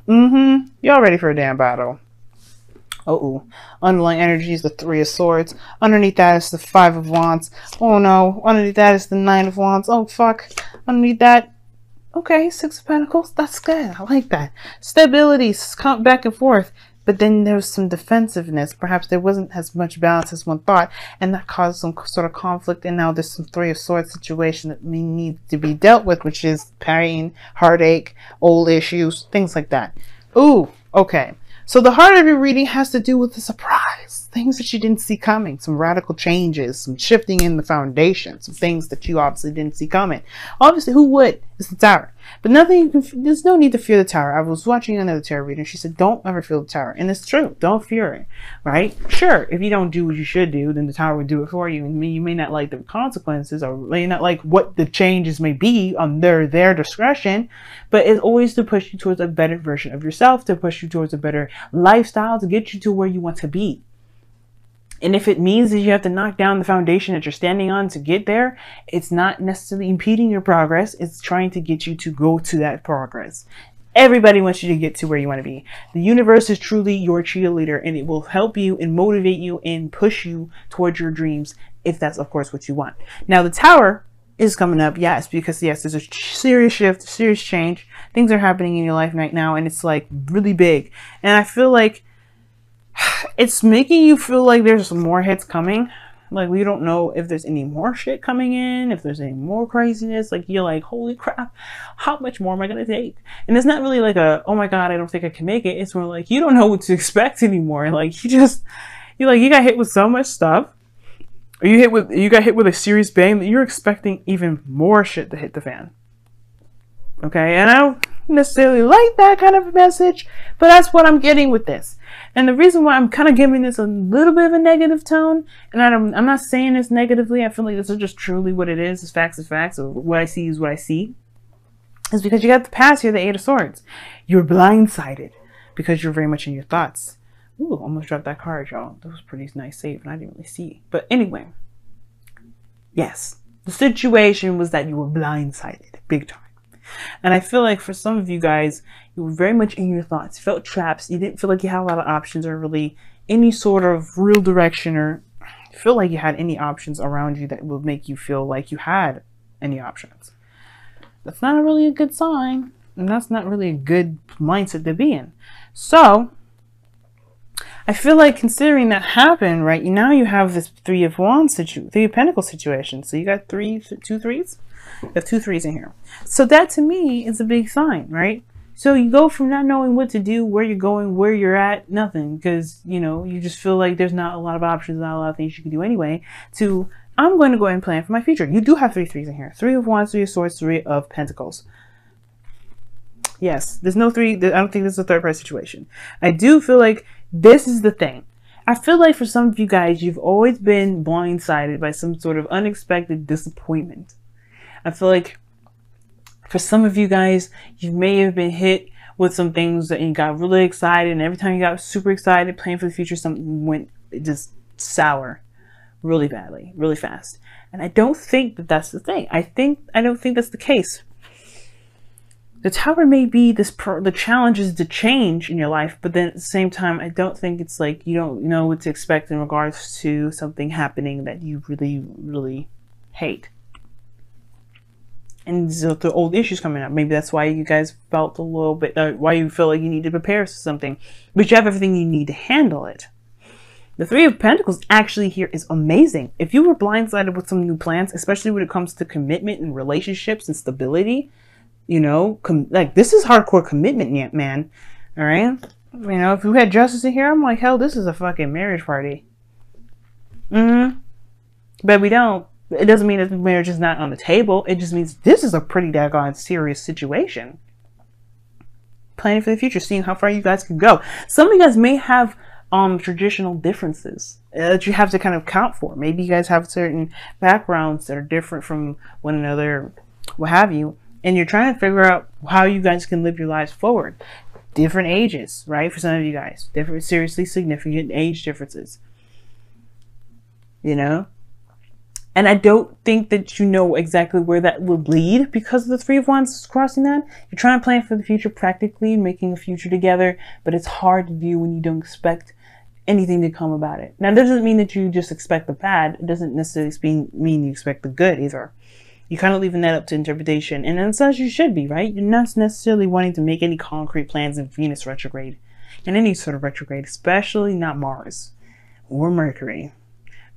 Y'all ready for a damn battle. Oh, underlying energy is the Three of Swords. Underneath that is the Five of Wands. Oh no. Underneath that is the Nine of Wands. Oh fuck. Underneath that, okay, Six of Pentacles. That's good. I like that. Stability, count back and forth. But then there's some defensiveness. Perhaps there wasn't as much balance as one thought, and that caused some sort of conflict. And now there's some Three of Swords situation that may need to be dealt with, which is pain, heartache, old issues, things like that. Ooh, okay. So the heart of your reading has to do with the surprise, things that you didn't see coming, some radical changes, some shifting in the foundation, some things that you obviously didn't see coming. Obviously, who would? It's the Tower. But there's no need to fear the Tower. I was watching another tarot reader, and she said, don't ever fear the Tower. And it's true. Don't fear it, right? Sure, if you don't do what you should do, then the Tower would do it for you. And you may not like the consequences, or may not like what the changes may be on their discretion, but it's always to push you towards a better version of yourself, to push you towards a better lifestyle, to get you to where you want to be. And if it means that you have to knock down the foundation that you're standing on to get there, it's not necessarily impeding your progress. It's trying to get you to go to that progress. Everybody wants you to get to where you want to be. The universe is truly your cheerleader, and it will help you and motivate you and push you towards your dreams, if that's, of course, what you want. Now, the Tower is coming up, yes, because, yes, there's a serious shift, serious change. Things are happening in your life right now, and it's, like, really big. And I feel like it's making you feel like there's more hits coming. Like, we don't know if there's any more shit coming in, if there's any more craziness. Like, you're like, holy crap, how much more am I going to take? And it's not really like a, oh my God, I don't think I can make it. It's more like, you don't know what to expect anymore. Like, you got hit with so much stuff. Or you got hit with a serious bang that you're expecting even more shit to hit the fan. Okay, and I don't necessarily like that kind of message, but that's what I'm getting with this. And the reason why I'm kind of giving this a little bit of a negative tone, and I'm not saying this negatively, I feel like this is just truly what it is. It's facts, or what I see is what I see, is because you got the past here, the Eight of Swords. You're blindsided because you're very much in your thoughts. Ooh, almost dropped that card, y'all. That was a pretty nice save, and I didn't really see. But anyway, yes, the situation was that you were blindsided, big time. And I feel like for some of you guys, you were very much in your thoughts. You felt traps. You didn't feel like you had a lot of options or really any sort of real direction, or feel like you had any options around you that would make you feel like you had any options. That's not really a good sign. And that's not really a good mindset to be in. So I feel like considering that happened, right, now you have this Three of Pentacles situation. So you got two threes? You have two threes in here. So that to me is a big sign, right? So you go from not knowing what to do, where you're going, where you're at, nothing, because, you know, you just feel like there's not a lot of options, not a lot of things you can do anyway, to I'm going to go ahead and plan for my future. You do have three threes in here. Three of Wands, Three of Swords, Three of Pentacles. Yes, there's no three. I don't think this is a third party situation. I do feel like this is the thing. I feel like for some of you guys, you've always been blindsided by some sort of unexpected disappointment. I feel like for some of you guys, you may have been hit with some things that you got really excited, and every time you got super excited, planning for the future, something went just sour really badly, really fast. And I don't think that that's the thing. I don't think that's the case. The Tower may be the challenge is to change in your life, but then at the same time, I don't think it's like you don't know what to expect in regards to something happening that you really, really hate. And so the old issues coming up. Maybe that's why you guys felt a little bit, why you feel like you need to prepare for something. But you have everything you need to handle it. The Three of Pentacles actually here is amazing. If you were blindsided with some new plans, especially when it comes to commitment and relationships and stability, you know, like this is hardcore commitment yet, man. All right. You know, if you had Justice in here, I'm like, hell, this is a fucking marriage party. But we don't. It doesn't mean that the marriage is not on the table. It just means this is a pretty daggone serious situation. Planning for the future, seeing how far you guys can go. Some of you guys may have traditional differences that you have to kind of account for. Maybe you guys have certain backgrounds that are different from one another, what have you. And you're trying to figure out how you guys can live your lives forward. Different ages, right? For some of you guys. Different, seriously significant age differences. You know? And I don't think that you know exactly where that will lead because of the Three of Wands crossing that. You're trying to plan for the future practically, making a future together, but it's hard to do when you don't expect anything to come about it. Now, that doesn't mean that you just expect the bad. It doesn't necessarily mean you expect the good either. You're kind of leaving that up to interpretation. And as such, you should be, right? You're not necessarily wanting to make any concrete plans in Venus retrograde. In any sort of retrograde, especially not Mars or Mercury.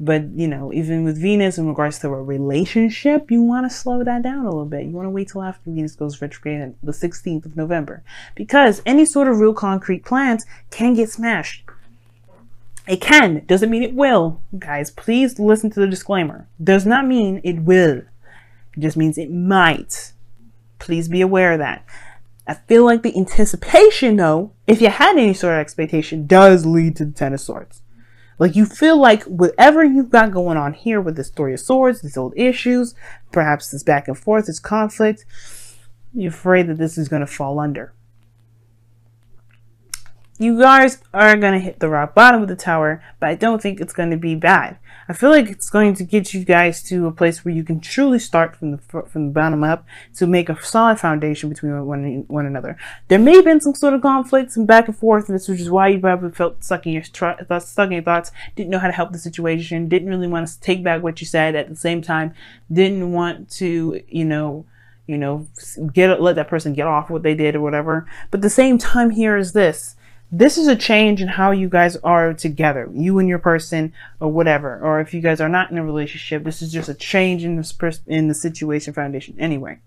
But, you know, even with Venus in regards to a relationship, you want to slow that down a little bit. You want to wait till after Venus goes retrograde on the 16th of November. Because any sort of real concrete plans can get smashed. It can. Doesn't mean it will. Guys, please listen to the disclaimer. Does not mean it will. It just means it might. Please be aware of that. I feel like the anticipation, though, if you had any sort of expectation, does lead to the Ten of Swords. Like, you feel like whatever you've got going on here with this Three of Swords, these old issues, perhaps this back and forth, this conflict, you're afraid that this is going to fall under. You guys are going to hit the rock bottom of the tower, but I don't think it's going to be bad. I feel like it's going to get you guys to a place where you can truly start from the bottom up to make a solid foundation between one another. There may have been some sort of conflicts and back and forth, and this is why you probably felt stuck in your thoughts, didn't know how to help the situation, didn't really want to take back what you said, at the same time didn't want to, let that person get off what they did or whatever. But at the same time, here is this. This is a change in how you guys are together, you and your person or whatever. Or if you guys are not in a relationship, this is just a change in the situation foundation. Anyway,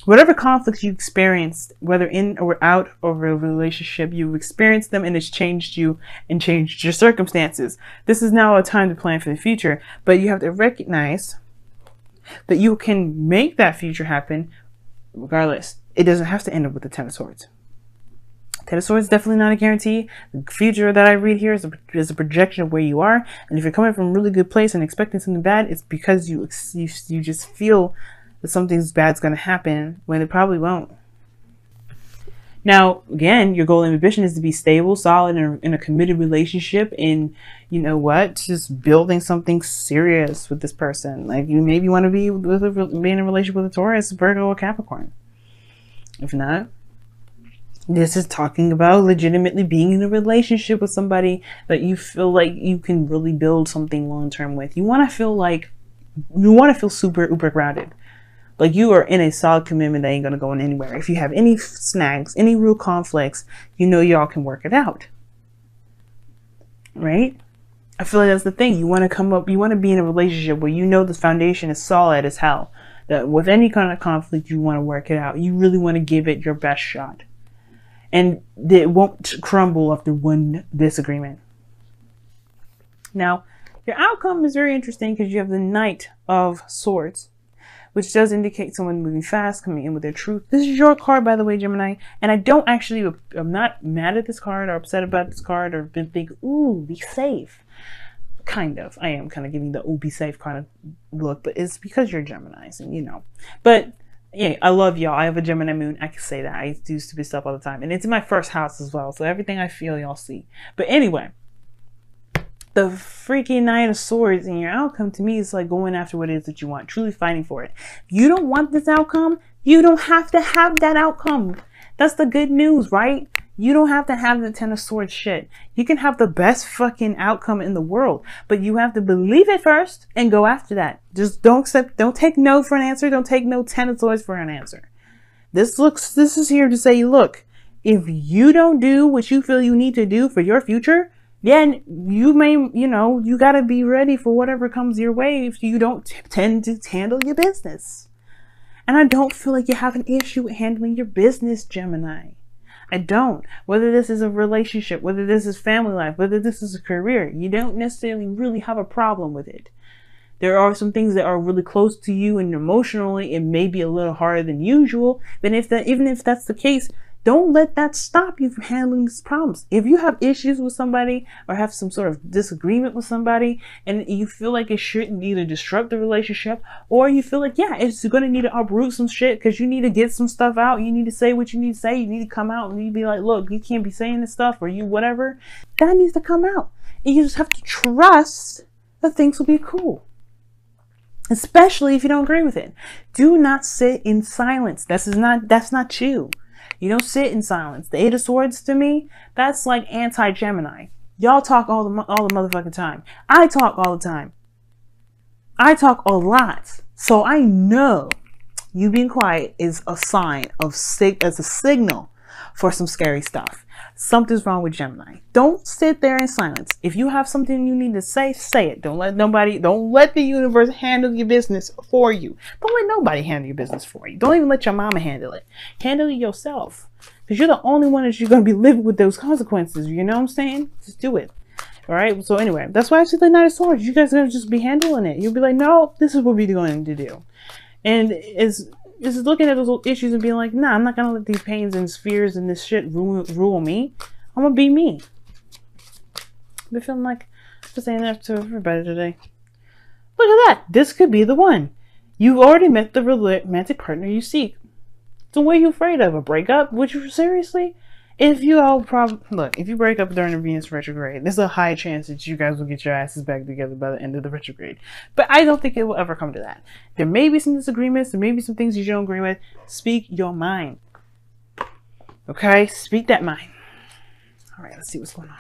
whatever conflicts you experienced, whether in or out of a relationship, you've experienced them and it's changed you and changed your circumstances. This is now a time to plan for the future, but you have to recognize that you can make that future happen regardless. It doesn't have to end up with the Ten of Swords. Ten of Swords is definitely not a guarantee. The future that I read here is a projection of where you are. And if you're coming from a really good place and expecting something bad, it's because you just feel that something bad is going to happen when it probably won't. Now, again, your goal and ambition is to be stable, solid, in a committed relationship. And you know what? Just building something serious with this person. Like, you maybe want to be in a relationship with a Taurus, Virgo, or Capricorn. If not, this is talking about legitimately being in a relationship with somebody that you feel like you can really build something long-term with. You want to feel super uber grounded. Like you are in a solid commitment that ain't going to go anywhere. If you have any snags, any real conflicts, you know y'all can work it out. Right? I feel like that's the thing. You want to be in a relationship where you know the foundation is solid as hell. That with any kind of conflict, you want to work it out. You really want to give it your best shot. And it won't crumble after one disagreement. Now, your outcome is very interesting because you have the Knight of Swords, which does indicate someone moving fast, coming in with their truth. This is your card, by the way, Gemini. And I'm not mad at this card or upset about this card or been thinking, ooh, be safe. Kind of. I am kind of giving the ooh, be safe kind of look, but it's because you're Geminis and you know. But yeah, I love y'all. I have a Gemini moon. I can say that. I do stupid stuff all the time. And it's in my first house as well. So everything I feel, y'all see. But anyway, the freaking Knight of Swords in your outcome to me is like going after what it is that you want. Truly fighting for it. If you don't want this outcome, you don't have to have that outcome. That's the good news, right? You don't have to have the Ten of Swords shit. You can have the best fucking outcome in the world, but you have to believe it first and go after that. Just don't take no for an answer. Don't take no Ten of Swords for an answer. This is here to say, look, if you don't do what you feel you need to do for your future, then you may, you got to be ready for whatever comes your way if you don't tend to handle your business. And I don't feel like you have an issue with handling your business, Gemini. I don't. Whether this is a relationship, whether this is family life, whether this is a career, you don't necessarily really have a problem with it. There are some things that are really close to you and emotionally it may be a little harder than usual. But even if that's the case, don't let that stop you from handling these problems. If you have issues with somebody or have some sort of disagreement with somebody and you feel like it shouldn't either disrupt the relationship or you feel like, yeah, it's going to need to uproot some shit because you need to get some stuff out. You need to say what you need to say. You need to come out and you need to be like, look, you can't be saying this stuff or you whatever. That needs to come out. And you just have to trust that things will be cool. especially if you don't agree with it. Do not sit in silence. That's not you. You don't sit in silence. The Eight of Swords to me, that's like anti-Gemini. Y'all talk all the motherfucking time. I talk all the time. I talk a lot. So I know you being quiet is a sign of as a signal for some scary stuff. Something's wrong with Gemini. Don't sit there in silence. If you have something you need to say it. Don't let the universe handle your business for you. Don't let nobody handle your business for you. Don't even let your mama handle it. Handle it yourself. Because you're the only one that you're going to be living with those consequences. You know what I'm saying? Just do it. All right. So anyway, that's why I said the Knight of Swords. You guys are going to just be handling it. You'll be like, no, this is what we're going to do. And it's looking at those issues and being like, nah, I'm not going to let these pains and fears and this shit rule me. I'm going to be me. I've been feeling like I'm saying that to everybody today. Look at that. This could be the one. You've already met the romantic partner you seek. So what are you afraid of? A breakup? Would you seriously? If you if you break up during the Venus retrograde, there's a high chance that you guys will get your asses back together by the end of the retrograde. But I don't think it will ever come to that. There may be some disagreements. There may be some things you don't agree with. Speak your mind. Okay? Speak that mind. All right, let's see what's going on.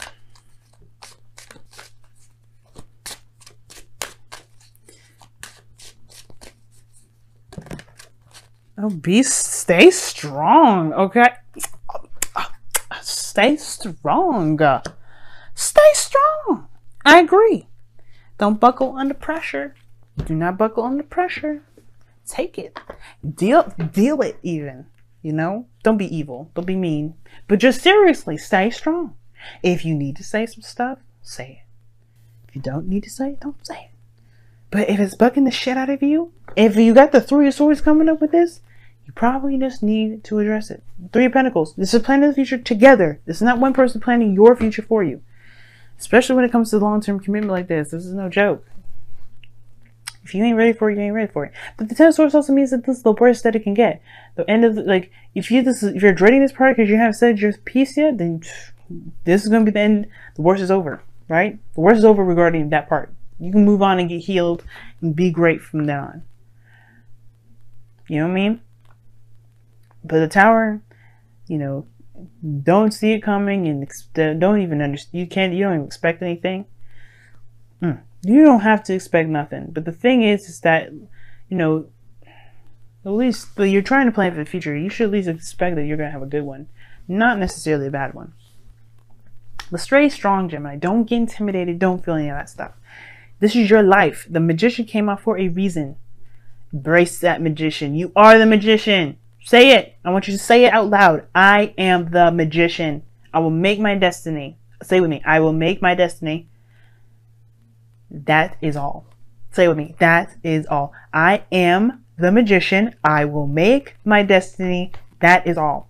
Oh, stay strong, okay? Stay strong. Stay strong. I agree. Don't buckle under pressure. Do not buckle under pressure. Take it. Deal it even. You know? Don't be evil. Don't be mean. But just seriously, stay strong. If you need to say some stuff, say it. If you don't need to say it, don't say it. But if it's bugging the shit out of you, if you got the Three of Swords coming up with this, you probably just need to address it. Three of Pentacles. This is planning the future together. This is not one person planning your future for you. Especially when it comes to long-term commitment like this. This is no joke. If you ain't ready for it, you ain't ready for it. But the Ten of Swords also means that this is the worst that it can get. The end of if you're dreading this part because you haven't said your piece yet, then this is going to be the end. The worst is over, right? The worst is over regarding that part. You can move on and get healed and be great from then on. You know what I mean? But the Tower, you know, don't see it coming and don't even understand. You don't even expect anything. You don't have to expect nothing. But the thing is that, you know, at least you're trying to plan for the future. You should at least expect that you're going to have a good one, not necessarily a bad one. But stay strong, Gemini. Don't get intimidated. Don't feel any of that stuff. This is your life. The Magician came out for a reason. Embrace that Magician. You are the Magician. Say it. I want you to say it out loud. I am the Magician. I will make my destiny. Say it with me. I will make my destiny. That is all. Say it with me. That is all. I am the Magician. I will make my destiny. That is all.